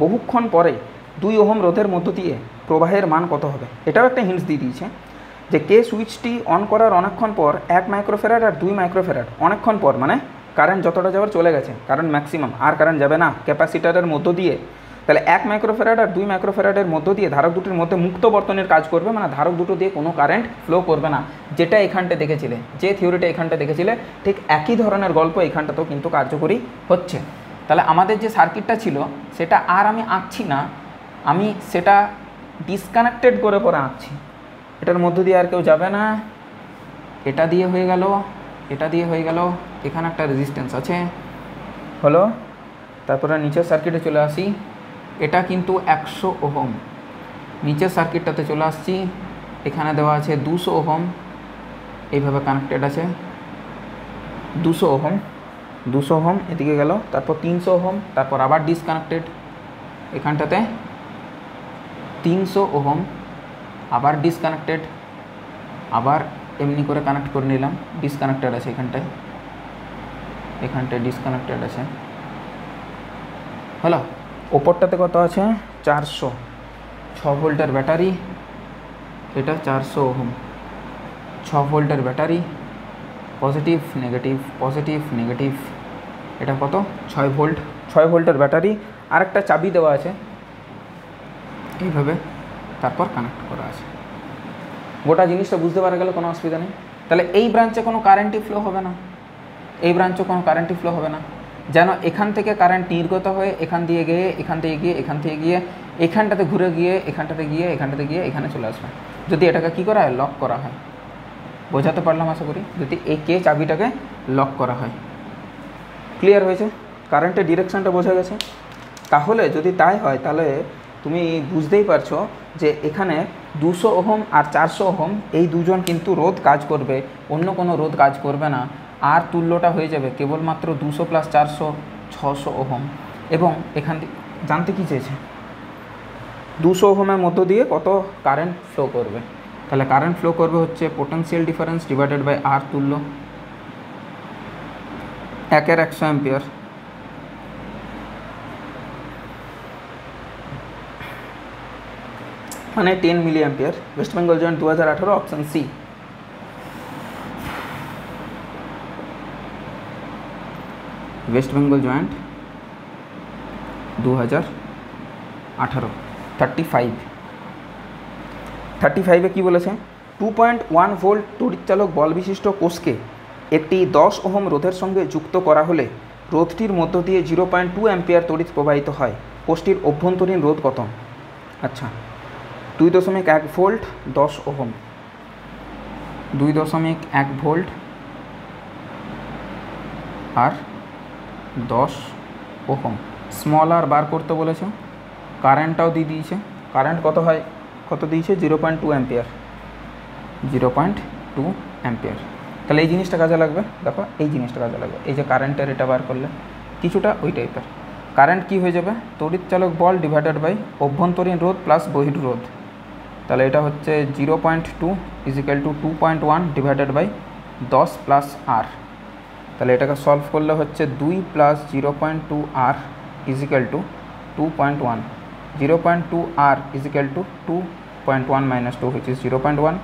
বহুক্ষণ পরে 2 ওহম রোধের মধ্য দিয়ে প্রবাহের মান কত হবে? এটাও একটা হিন্টস দিয়ে দিয়েছে যে কে সুইচটি অন করার অনেকক্ষণ পর 1 মাইক্রোফ্যারাড আর 2 মাইক্রোফ্যারাড, অনেকক্ষণ পর মানে কারেন্ট যতটা যাওয়ার চলে গেছে, কারেন্ট ম্যাক্সিমাম, আর কারেন্ট যাবে না ক্যাপাসিটারের মধ্য দিয়ে, তাহলে 1 মাইক্রোফ্যারাড আর 2 মাইক্রোফ্যারাডের মধ্য দিয়ে ধারক দুটির মধ্যে মুক্ত বর্তনের কাজ করবে, মানে ধারক দুটো দিয়ে কোনো কারেন্ট ফ্লো করবে না। যেটা এখানটা দেখেছিলে, যে থিওরিটা এখানটা দেখেছিলে, ঠিক একই ধরনের গল্প এখানটাতেও কিন্তু কার্যকরী হচ্ছে। তাহলে আমাদের যে সার্কিটটা ছিল সেটা আর আমি আঁকছি না, আমি সেটা ডিসকানেক্টেড করে পরে আঁকছি। এটার মধ্য দিয়ে আর কেউ যাবে না, এটা দিয়ে হয়ে গেল, এটা দিয়ে হয়ে গেল, এখানে একটা রেজিস্ট্যান্স আছে, হলো। তারপরে নিচের সার্কিটে চলে আসি, এটা কিন্তু 100 ওহম, নিচের সার্কিটটাতে চলে আসছি, এখানে দেওয়া আছে 200 ওহম, এইভাবে কানেক্টেড আছে 200 ওহম, এদিকে গেল, তারপর 300 ওহম, তারপর আবার ডিসকানেক্টেড, এখানটাতে 300 ওহম, আবার ডিসকানেক্টেড, আবার এমনি করে কানেক্ট করে নিলাম, ডিসকানেক্টেড আছে এখানটায় ডিসকানেক্টেড আছে, হলো। ওপরটাতে কত আছে? 400, 6 ভোল্টের ব্যাটারি, এটা 400 ওহম, 6 ভোল্টের ব্যাটারি, পজিটিভ নেগেটিভ, এটা কত? 6 ভোল্টের ব্যাটারি, আরেকটা চাবি দেওয়া আছে এইভাবে, তারপর কানেক্ট করা আছে। গোটা জিনিসটা বুঝতে পারা গেল, কোনো অসুবিধা নেই। তাহলে এই ব্রাঞ্চে কোনো কারেন্টই ফ্লো হবে না, এই ব্রাঞ্চে কোনো কারেন্টই ফ্লো হবে না, যেন এখান থেকে কারেন্ট নির্গত হয়ে এখান দিয়ে গিয়ে এখানটাতে ঘুরে গিয়ে এখানটাতে গিয়ে এখানে চলে আসবে, যদি এটাকে কী করা হয়? লক করা হয়। বোঝাতে পারলাম আশা করি, যদি এই কে চাবিটাকে লক করা হয়। ক্লিয়ার হয়েছে? কারেন্টের ডিরেকশানটা বোঝা গেছে? তাহলে যদি তাই হয়, তাহলে তুমি বুঝতেই পারছো যে এখানে 200 ওহম আর 400 ওহম এই দুজন কিন্তু রোধ কাজ করবে, অন্য কোনো রোধ কাজ করবে না। আর তুল্যটা হয়ে যাবে কেবলমাত্র 200 + 400 600 ওহম। এবং এখান থেকে জানতে কী চেয়েছে 200 ওহমের মধ্য দিয়ে কত কারেন্ট ফ্লো করবে। তাহলে কারেন্ট ফ্লো করবে হচ্ছে potential difference divided by R তুল্য, 1 এর 100 অ্যাম্পিয়ার, মানে 10 milli ampere. West Bengal joint 2018, option C. West Bengal joint 2018 35-এ কী বলেছে 2.1 ভোল্ট তড়িৎচালক বল বিশিষ্ট কোষকে একটি 10 ওহম রোধের সঙ্গে যুক্ত করা হলে রোধটির মধ্য দিয়ে 0.2 অ্যাম্পিয়ার তড়িৎ প্রবাহিত হয়। কোষটির অভ্যন্তরীণ রোধ কত? আচ্ছা, 2.1 ভোল্ট 10 ওহম, 2.1 ভোল্ট আর 10 ওহম। স্মল আর বার করতে বলেছে, কারেন্টটাও দিয়ে দিয়েছে। কারেন্ট কত হয়, কত দিয়েছে 0.2 অ্যাম্পিয়ার, 0.2 অ্যাম্পিয়ার। তাহলে এই জিনিসটা কাজে লাগবে, দেখো এই জিনিসটা কাজে লাগবে। এই যে কারেন্টের এটা বার করলে কিছুটা ওই টাইপের কারেন্ট কী হয়ে যাবে তড়িৎচালক বল ডিভাইডেড বাই অভ্যন্তরীণ রোধ প্লাস বহির রোধ। তাহলে এটা হচ্ছে 0.2 = 2.1 ডিভাইডেড বাই 10 + আর। তাহলে এটাকে সলভ করলে হচ্ছে 2 + 0.2 আর = 2.1, 0.2 আর = 2.1 - 2 which is 0.1।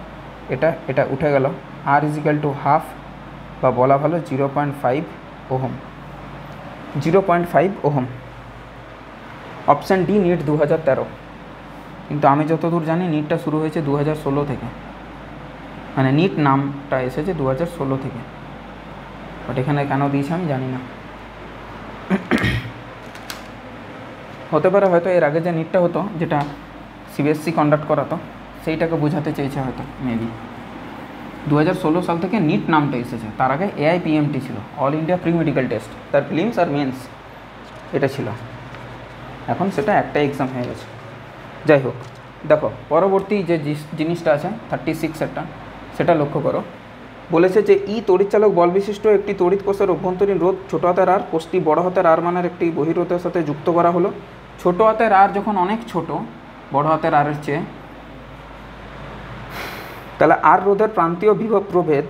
এটা উঠে গেল। আর = হাফ বা বলা ভালো 0.5 ohm, 0.5 ohm. Option D NEET 2013। কিন্তু আমি যতদূর জানি নিটটা শুরু হয়েছে 2016 থেকে, মানে নিট নামটা এসেছে 2016 থেকে। বাট এখানে কেন দিয়েছে আমি জানি না। হতে পারে হয়তো এর আগে যে নিটটা হতো, যেটা সিবিএসসি কন্ডাক্ট করাতো, সেইটাকে বোঝাতে চেয়েছে হয়তো, মেবি। 2016 সাল থেকে নিট নামটা এসেছে। তার আগে এআইপিএমটি ছিল, all India pre medical test, তার প্রিলিমস আর মেন্স এটা ছিল। এখন সেটা একটা এক্সাম হয়ে গেছে। যাই হোক, দেখো পরবর্তী যে জিনিসটা আছে 36 সেটা লক্ষ্য করো। বলেছে যে তড়িৎচালক বল বিশিষ্ট একটি তড়িৎ কোষের অভ্যন্তরীণ রোধ ছোটো হাতের আর, কোষটি বড় হাতের আর মানের একটি বহিরোধের সাথে যুক্ত করা হলো। ছোটো হাতের আর যখন অনেক ছোট বড় হাতের আরের চেয়ে, তাহলে আর রোধের প্রান্তীয় বিভব প্রভেদ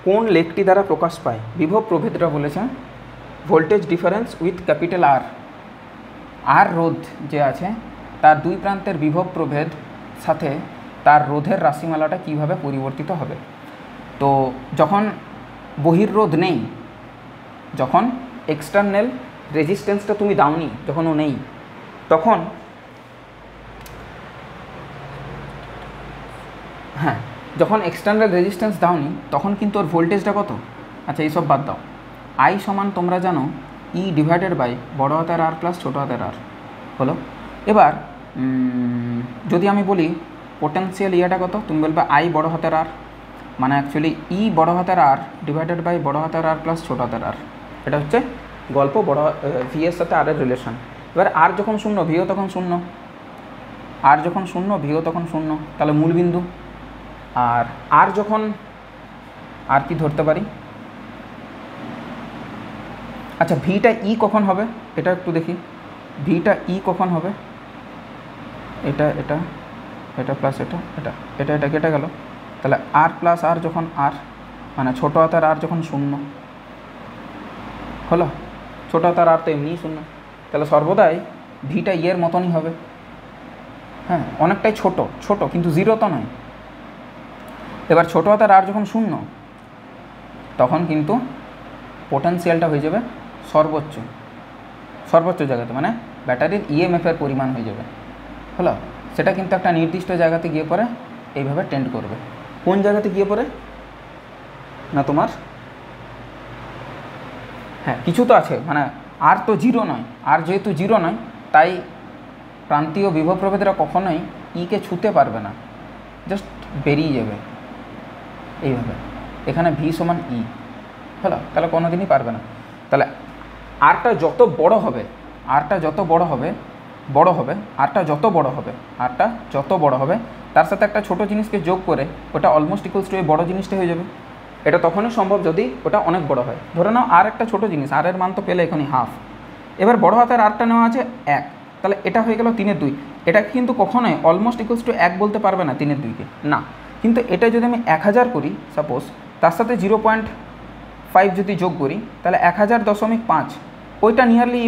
কোন লেখটি দ্বারা প্রকাশ পায়? বিভব প্রভেদটা বলেছে voltage difference with capital R. আর রোধ যে আছে তার দুই প্রান্তের বিভব প্রভেদ সাথে তার রোধের রাশিমালাটা কিভাবে পরিবর্তিত হবে। তো যখন বহির্রোধ নেই, যখন এক্সটার্নাল রেজিস্ট্যান্সটা তুমি দাওনি, যখন ও নেই, তখন যখন এক্সটার্নাল রেজিস্ট্যান্স দাওনি তখন কিন্তু ওর ভোল্টেজটা কত? আচ্ছা এইসব বাদ দাও। আই সমান তোমরা জানো ডিভাইডেড বাই বড় হাতের আর প্লাস ছোটো হাতের আর হলো। এবার যদি আমি বলি পোটেনশিয়াল ইয়েটা কত, তুমি বলবে আই বড় হাতের আর, মানে অ্যাকচুয়ালি বড় হাতের আর ডিভাইডেড বাই বড় হাতের আর প্লাস ছোটো হাতের আর। এটা হচ্ছে গল্প বড় ভি এর সাথে আর এর রিলেশন। এবার আর যখন শূন্য ভিও তখন শূন্য, আর যখন শূন্য ভিও তখন শূন্য, তাহলে মূলবিন্দু। আর যখন আর কি ধরতে পারি, আচ্ছা ভিটা কখন হবে এটা একটু দেখি। ভিটা কখন হবে? এটা এটা এটা প্লাস এটা এটা এটা এটা কেটে গেল। তাহলে আর প্লাস আর যখন আর, মানে ছোটো হাতের আর যখন শূন্য হলো, ছোটো হাতের আর তো এমনিই শূন্য, তাহলে সর্বদাই ভিটা এর মতনই হবে। হ্যাঁ, অনেকটাই ছোট ছোট, কিন্তু জিরো তো নয়। এবার ছোটো হাতের আর যখন শূন্য, তখন কিন্তু পোটেনশিয়ালটা হয়ে যাবে সর্বোচ্চ সর্বোচ্চ জায়গাতে, মানে ব্যাটারির ইএমএফের পরিমাণ হয়ে যাবে। হলো, সেটা কিন্তু একটা নির্দিষ্ট জায়গাতে গিয়ে পরে এইভাবে টেন্ড করবে। কোন জায়গাতে গিয়ে পরে না তোমার, হ্যাঁ কিছু তো আছে, মানে আর তো জিরো নয়, আর যেহেতু জিরো নয় তাই প্রান্তীয় বিভব প্রভেদরা কখনোই কে ছুঁতে পারবে না, জাস্ট বেরিয়ে যাবে এইভাবে। এখানে ভি সমান হলো, তাহলে কোনো দিনই পারবে না। তাহলে আরটা যত বড় হবে, আরটা যত বড় হবে আরটা যত বড় হবে তার সাথে একটা ছোট জিনিসকে যোগ করে ওটা অলমোস্ট ইকুয়ালস টু এই বড় জিনিসটা হয়ে যাবে। এটা তখনই সম্ভব যদি ওটা অনেক বড় হয়। ধরে নাও আর একটা ছোটো জিনিস, আর এর মান তো পেলে এখানে হাফ, এবার বড় হাতের আরটা নেওয়া আছে 1, তাহলে এটা হয়ে গেল 3/2। এটা কিন্তু কখনোই অলমোস্ট ইকুয়ালস টু 1 বলতে পারবে না 3/2-কে, না। কিন্তু এটা যদি আমি 1000 করি সাপোজ, তার সাথে 0.5 যদি যোগ করি, তাহলে 1000.5, ওইটা নিয়ারলি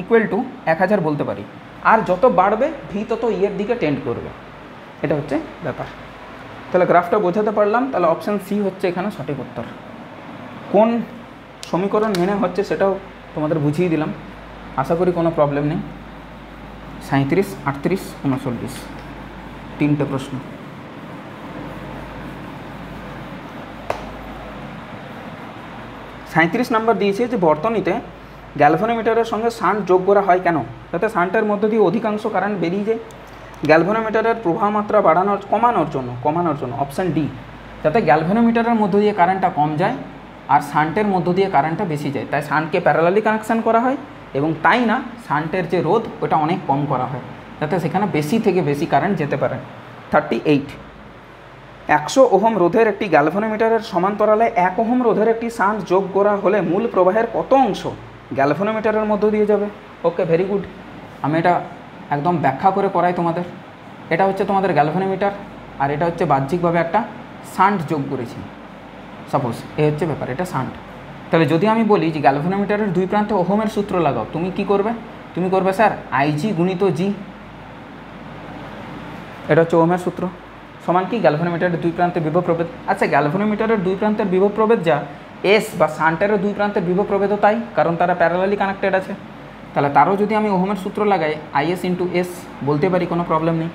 ইকুয়াল টু 1000 বলতে পারি। আর যত বাড়বে ভি তত ইয়ের দিকে টেন্ড করবে, এটা হচ্ছে ব্যাপার। তাহলে গ্রাফটা বোঝাতে পারলাম, তাহলে অপশান সি হচ্ছে এখানে সঠিক উত্তর। কোন সমীকরণ মেনে হচ্ছে সেটাও তোমাদের বুঝিয়ে দিলাম, আশা করি কোনো প্রবলেম নেই। 37, 38, 39, 3টে প্রশ্ন। সাঁত্রিশ নাম্বার দিয়েছে যে বর্তনীতে গ্যালভানোমিটারের সঙ্গে শান্ট যোগ করা হয় কেন, যাতে শান্টের মধ্য দিয়ে অধিকাংশ কারেন্ট বেরিয়ে যায়। গ্যালভানোমিটারের প্রবাহ মাত্রা কমানোর জন্য অপশান ডি, যাতে গ্যালভানোমিটারের মধ্য দিয়ে কারেন্টটা কম যায় আর শান্টের মধ্য দিয়ে কারেন্টটা বেশি যায়, তাই শান্টকে প্যারালালি কানেকশান করা হয়। এবং তাই না শান্টের যে রোধ ওটা অনেক কম করা হয়, যাতে সেখানে বেশি থেকে বেশি কারেন্ট যেতে পারে। 38, 100 ওহম রোধের একটি গ্যালভানোমিটারের সমান্তরালে 1 ওহম রোধের একটি শান্ট যোগ করা হলে মূল প্রবাহের কত অংশ গ্যালভানোমিটারের মধ্য দিয়ে যাবে? ওকে, ভেরি গুড। আমি এটা একদম ব্যাখ্যা করে করাই তোমাদের। এটা হচ্ছে তোমাদের গ্যালভানোমিটার, আর এটা হচ্ছে বাহ্যিকভাবে একটা শান্ট যোগ করেছি সাপোজ, এ হচ্ছে ব্যাপার, এটা শান্ট। তাহলে যদি আমি বলি যে গ্যালভানোমিটারের দুই প্রান্তে ওহমের সূত্র লাগাও, তুমি কি করবে? তুমি করবে স্যার আইজি গুণিত জি, এটা হচ্ছে ওহমের সূত্র, সমান কি গ্যালভানোমিটারের দুই প্রান্তের বিভব প্রভেদ। আচ্ছা, গ্যালভানোমিটারের দুই প্রান্তের বিভব প্রভেদ যা, এস বা শান্টেরও দুই প্রান্তের বিভব প্রভেদও তাই, কারণ তারা প্যারালালি কানেক্টেড আছে। তাহলে তারও যদি আমি ওহমের সূত্র লাগাই, আইএস ইন্টু এস বলতে পারি, কোনো প্রবলেম নেই।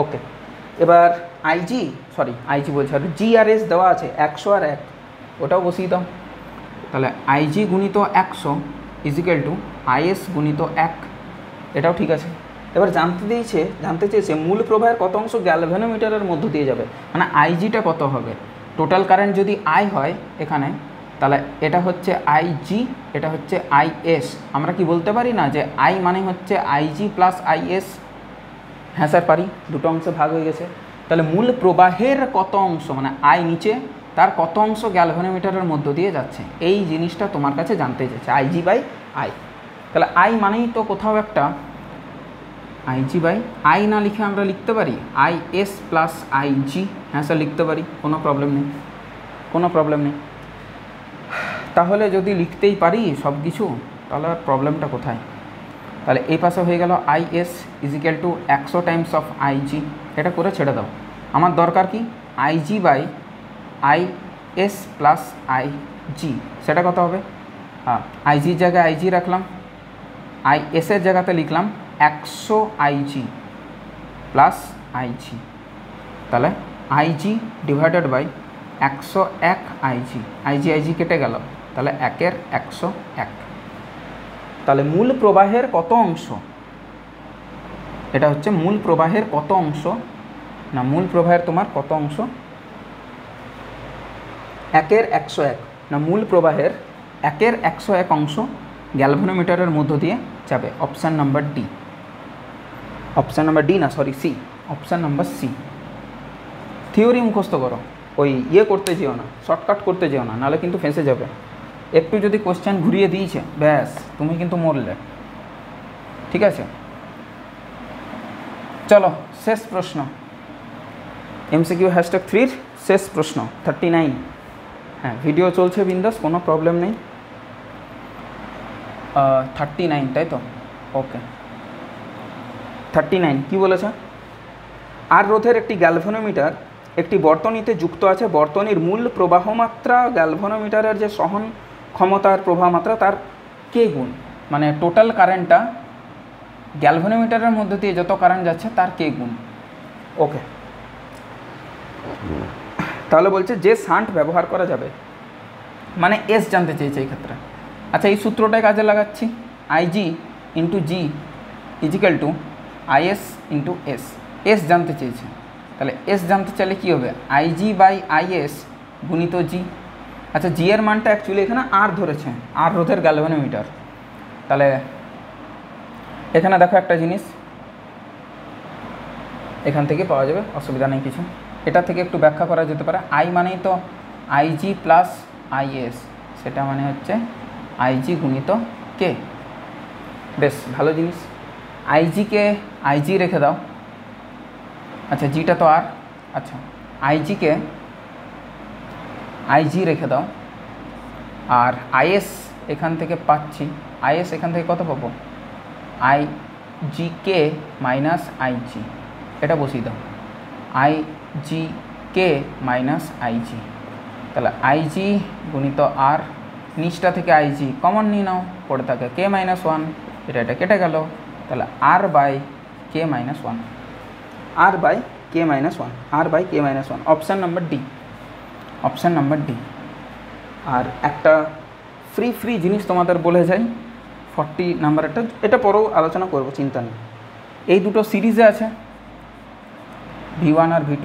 ওকে, এবার আইজি বলছি, আর জি আর এস দেওয়া আছে 100 আর 1, ওটাও বসিয়ে দাও। তাহলে আইজি গুণিত 100 ইজিক্যাল টু আইএস গুণিত 1, এটাও ঠিক আছে। এবার জানতে চেয়েছে মূল প্রবাহের কত অংশ গ্যালভানোমিটারের মধ্য দিয়ে যাবে, মানে আইজিটা কত হবে। টোটাল কারেন্ট যদি আই হয় এখানে, তাহলে এটা হচ্ছে আইজি, এটা হচ্ছে আইএস। আমরা কি বলতে পারি না যে আই মানে হচ্ছে আইজি প্লাস আইএস? হ্যাঁ স্যার পারি, দুটো অংশে ভাগ হয়ে গেছে। তাহলে মূল প্রবাহের কত অংশ, মানে আই নিচে, তার কত অংশ গ্যালভানোমিটারের মধ্য দিয়ে যাচ্ছে, এই জিনিসটা তোমার কাছে জানতে চাইছে, আইজি বাই আই। তাহলে আই মানেই তো কোথাও একটা আইজি বাই আই না লিখে আমরা লিখতে পারি আইএস প্লাস আইজি। হ্যাঁ স্যার লিখতে পারি, কোনো প্রবলেম নেই। তাহলে যদি লিখতেই পারি সব কিছু, তাহলে প্রবলেমটা কোথায়? তাহলে এই পাশে হয়ে গেল IS is equal to 100 times of IG, এটা করে ছেড়ে দাও। আমার দরকার কি IG by IS plus IG, সেটা কত হবে? আইজির জায়গায় আইজি রাখলাম, আইএসের জায়গাতে লিখলাম 100 আইজি প্লাস আইজি, তাহলে আইজি ডিভাইডেড বাই 101 আইজি কেটে গেল, তাহলে 1-এর 101। তাহলে মূল প্রবাহের কত অংশ, এটা হচ্ছে মূল প্রবাহের কত অংশ, না মূল প্রবাহের তোমার কত অংশ 1-এর 101, না মূল প্রবাহের 1-এর 101 অংশ গ্যালভানোমিটারের মধ্য দিয়ে যাবে। Option number D, C, option number C. Theory মুখস্থ করো, ওই করতে যেও না, শর্টকাট করতে যেও না, নাহলে কিন্তু ফেঁসে যাবে। একটু যদি কোশ্চেন ঘুরিয়ে দিয়েছে ব্যাস তুমি কিন্তু মরলে, ঠিক আছে? চলো শেষ প্রশ্ন, MCQ #3 শেষ প্রশ্ন 39। হ্যাঁ ভিডিও চলছে বিন্দাস, কোনো প্রবলেম নেই। 39 তাই তো? ওকে, 39 কি বলেছে? আর রোধের একটি গ্যালভানোমিটার একটি বর্তনীতে যুক্ত আছে, বর্তনীর মূল প্রবাহ মাত্রা গ্যালভানোমিটারের যে সহন ক্ষমতার প্রবাহ মাত্রা তার কে গুণ, মানে টোটাল কারেন্টটা গ্যালভানোমিটারের মধ্যে দিয়ে যত কারেন্ট যাচ্ছে তার কে গুণ। ওকে, তাহলে বলছে যে শান্ট ব্যবহার করা যাবে, মানে এস জানতে চেয়েছে এই ক্ষেত্রে। আচ্ছা এই সূত্রটাই কাজে লাগাচ্ছি, IG into G is equal to IS into S. S জানতে চেয়েছে, তাহলে এস জানতে চাইলে কী হবে? আইজি বাই আইএস গুণিত জি। আচ্ছা জি এর মানটা অ্যাকচুয়ালি এখানে আর ধরেছে, আর রোধের গ্যালভানোমিটার। তাহলে এখানে দেখো একটা জিনিস এখান থেকে পাওয়া যাবে, অসুবিধা নেই কিছু। এটা থেকে একটু ব্যাখ্যা করা যেতে পারে। আই মানেই তো আইজি প্লাস আইএস, সেটা মানে হচ্ছে আইজি গুণিত কে। বেশ ভালো জিনিস। আইজিকে আইজি রেখে দাও, আচ্ছা জিটা তো আর, আচ্ছা আইজিকে আইজি রেখে দাও, আর আইএস এখান থেকে পাচ্ছি, আইএস এখান থেকে কত পাবো, I G K minus IG, এটা বসিয়ে দাও, I G K minus IG, তাহলে আইজি গুণিত আর, নিচটা থেকে আইজি কমন নিয়ে নাও, পড়ে থাকে কে মাইনাস ওয়ান, এটা কেটে গেল, তাহলে আর বাই কে মাইনাস ওয়ান, আর বাই কে মাইনাস ওয়ান, আর by K minus one, option number D, option number D. আর একটা ফ্রি জিনিস তোমাদের বলে যাই, 40 নাম্বার একটা, এটা পরেও আলোচনা করব, চিন্তা নেই। এই দুটো সিরিজে আছে V1 আর V2,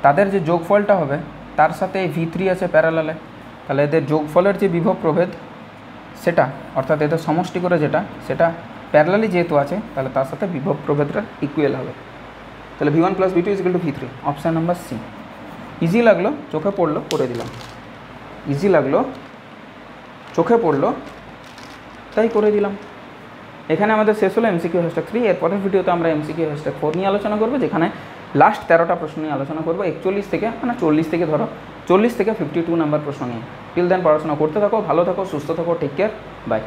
তাদের যে যোগফলটা হবে তার সাথে এই V3 আছে প্যারালালে, তাহলে এদের যোগফলের যে বিভব প্রভেদ সেটা, অর্থাৎ এদের সমষ্টি করে যেটা, সেটা প্যারালালি যেহেতু আছে তাহলে তার সাথে বিভব প্রভেদটা ইকুয়াল হবে, তাহলে V1 + V2 = V3, option number C. Easy লাগলো, চোখে পড়লো, করে দিলাম, ইজি লাগলো, চোখে পড়লো, তাই করে দিলাম। এখানে আমাদের শেষ হলো MCQ #3। এর পরের ভিডিওতে আমরা MCQ #4 নিয়ে আলোচনা করবো, যেখানে লাস্ট 13টা প্রশ্ন নিয়ে আলোচনা করবো, 41 থেকে, মানে 40 থেকে ধরো 40 থেকে 52 নাম্বার প্রশ্ন নিয়ে। টিল দেন পড়াশোনা করতে থাকো, ভালো থাকো, সুস্থ থাকো, টেক কেয়ার, বাই।